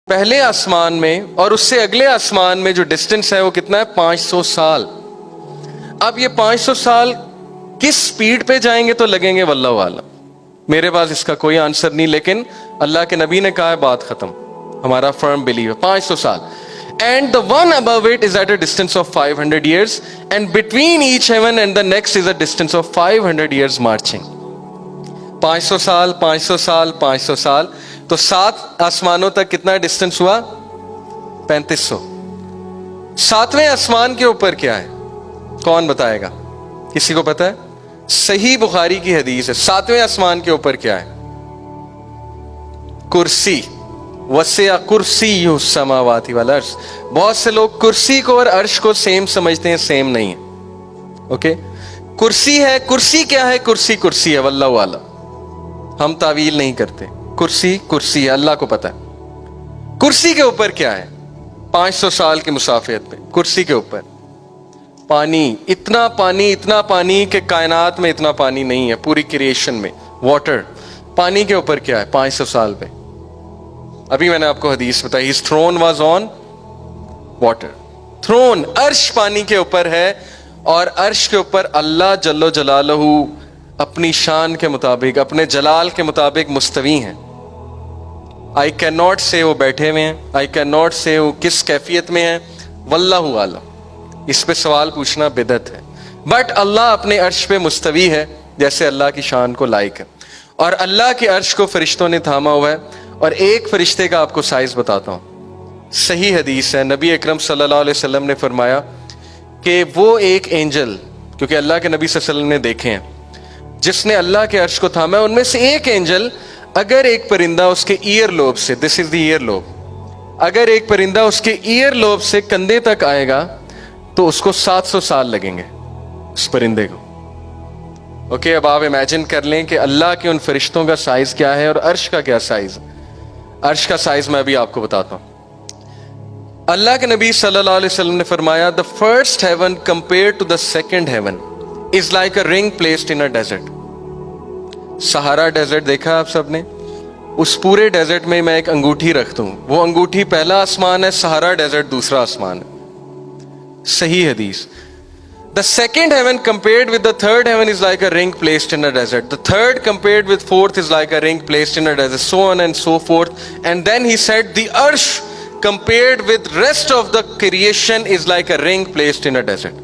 پہلے آسمان میں اور اس سے اگلے آسمان میں جو ڈسٹنس ہے وہ کتنا ہے؟ 500 سال. اب یہ 500 سال کس سپیڈ پہ جائیں گے تو لگیں گے واللہ عالم. میرے پاس اس کا کوئی آنسر نہیں، لیکن اللہ کے نبی نے کہا ہے بات ختم. ہمارا فرم بلیو ہے 500 سال. And the one above it is at a distance of 500 years, and between each heaven and the next is a distance of 500 years marching. 500 سال 500 سال 500 سال تو 7 آسمانوں تک کتنا ڈسٹنس ہوا؟ 3500. 7ویں آسمان کے اوپر کیا ہے؟ کون بتائے گا؟ کسی کو پتا ہے؟ صحیح بخاری کی حدیث ہے. 7ویں آسمان کے اوپر کیا ہے؟ کرسی. وسع کرسی السماوات والارض. بہت سے لوگ کرسی کو اور عرش کو سیم سمجھتے ہیں، سیم نہیں ہے. اوکے، کرسی ہے. کرسی کیا ہے؟ کرسی کرسی ہے، واللہ اعلم. ہم تعویل نہیں کرتے. کرسی کرسی ہے، اللہ کو پتا ہے. کرسی کے اوپر کیا ہے؟ 500 سال کی مسافت پہ کرسی کے اوپر پانی. اتنا پانی کہ کائنات میں اتنا پانی نہیں ہے پوری کریشن میں. واٹر. پانی کے اوپر کیا ہے 500 سال پہ؟ ابھی میں نے آپ کو حدیث بتائی. His throne was on water. throne عرش پانی کے اوپر ہے، اور عرش کے اوپر اللہ جل جلالہ اپنی شان کے مطابق، اپنے جلال کے مطابق مستوی ہیں. I cannot say وہ بیٹھے ہوئے ہیں. I cannot say وہ کس کیفیت میں ہیں. واللہ عالم. اس پہ سوال پوچھنا بدعت ہے. بٹ اللہ اپنے عرش پہ مستوی ہے جیسے اللہ کی شان کو لائق ہے. اور اللہ کے عرش کو فرشتوں نے تھاما ہوا ہے. اور ایک فرشتے کا آپ کو سائز بتاتا ہوں. صحیح حدیث ہے، نبی اکرم صلی اللہ علیہ وسلم نے فرمایا کہ وہ ایک اینجل، کیونکہ اللہ کے نبی صلی اللہ علیہ وسلم نے دیکھے ہیں، جس نے اللہ کے عرش کو تھاما ہے، ان میں سے ایک اینجل، اگر ایک پرندہ اس کے ایئر لوب سے، دس از دی ایئر لوب، اگر ایک پرندہ اس کے ایئر لوب سے کندھے تک آئے گا تو اس کو 700 سال لگیں گے اس پرندے کو. اوکے، اب آپ امیجن کر لیں کہ اللہ کے ان فرشتوں کا سائز کیا ہے اور عرش کا کیا سائز ہے. عرش کا سائز میں ابھی آپ کو بتاتا ہوں. اللہ کے نبی صلی اللہ علیہ وسلم نے فرمایا the first heaven compared to the second heaven is like a ring placed in a desert. سہارا ڈیزرٹ دیکھا آپ سب نے؟ اس پورے ڈیزرٹ میں میں ایک انگوٹھی رکھ دوں، وہ انگوٹھی پہلا آسمان ہے، سہارا ڈیزرٹ دوسرا آسمان ہے. صحیح حدیث. The second heaven compared with the third heaven is like a ring placed in a desert. The third compared with fourth is like a ring placed in a desert, so on and so forth. And then he said, the arsh compared with rest of the creation is like a ring placed in a desert.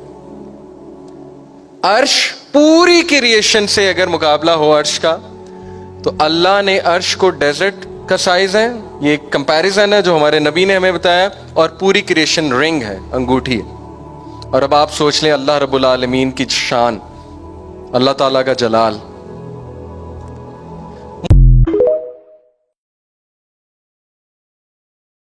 عرش پوری creation سے اگر مقابلہ ہو عرش کا، تو اللہ نے عرش کو ڈیزرٹ کا سائز ہے، یہ ایک کمپیریزن ہے جو ہمارے نبی نے ہمیں بتایا، اور پوری کریشن رنگ ہے، انگوٹھی ہے. اور اب آپ سوچ لیں اللہ رب العالمین کی شان، اللہ تعالیٰ کا جلال.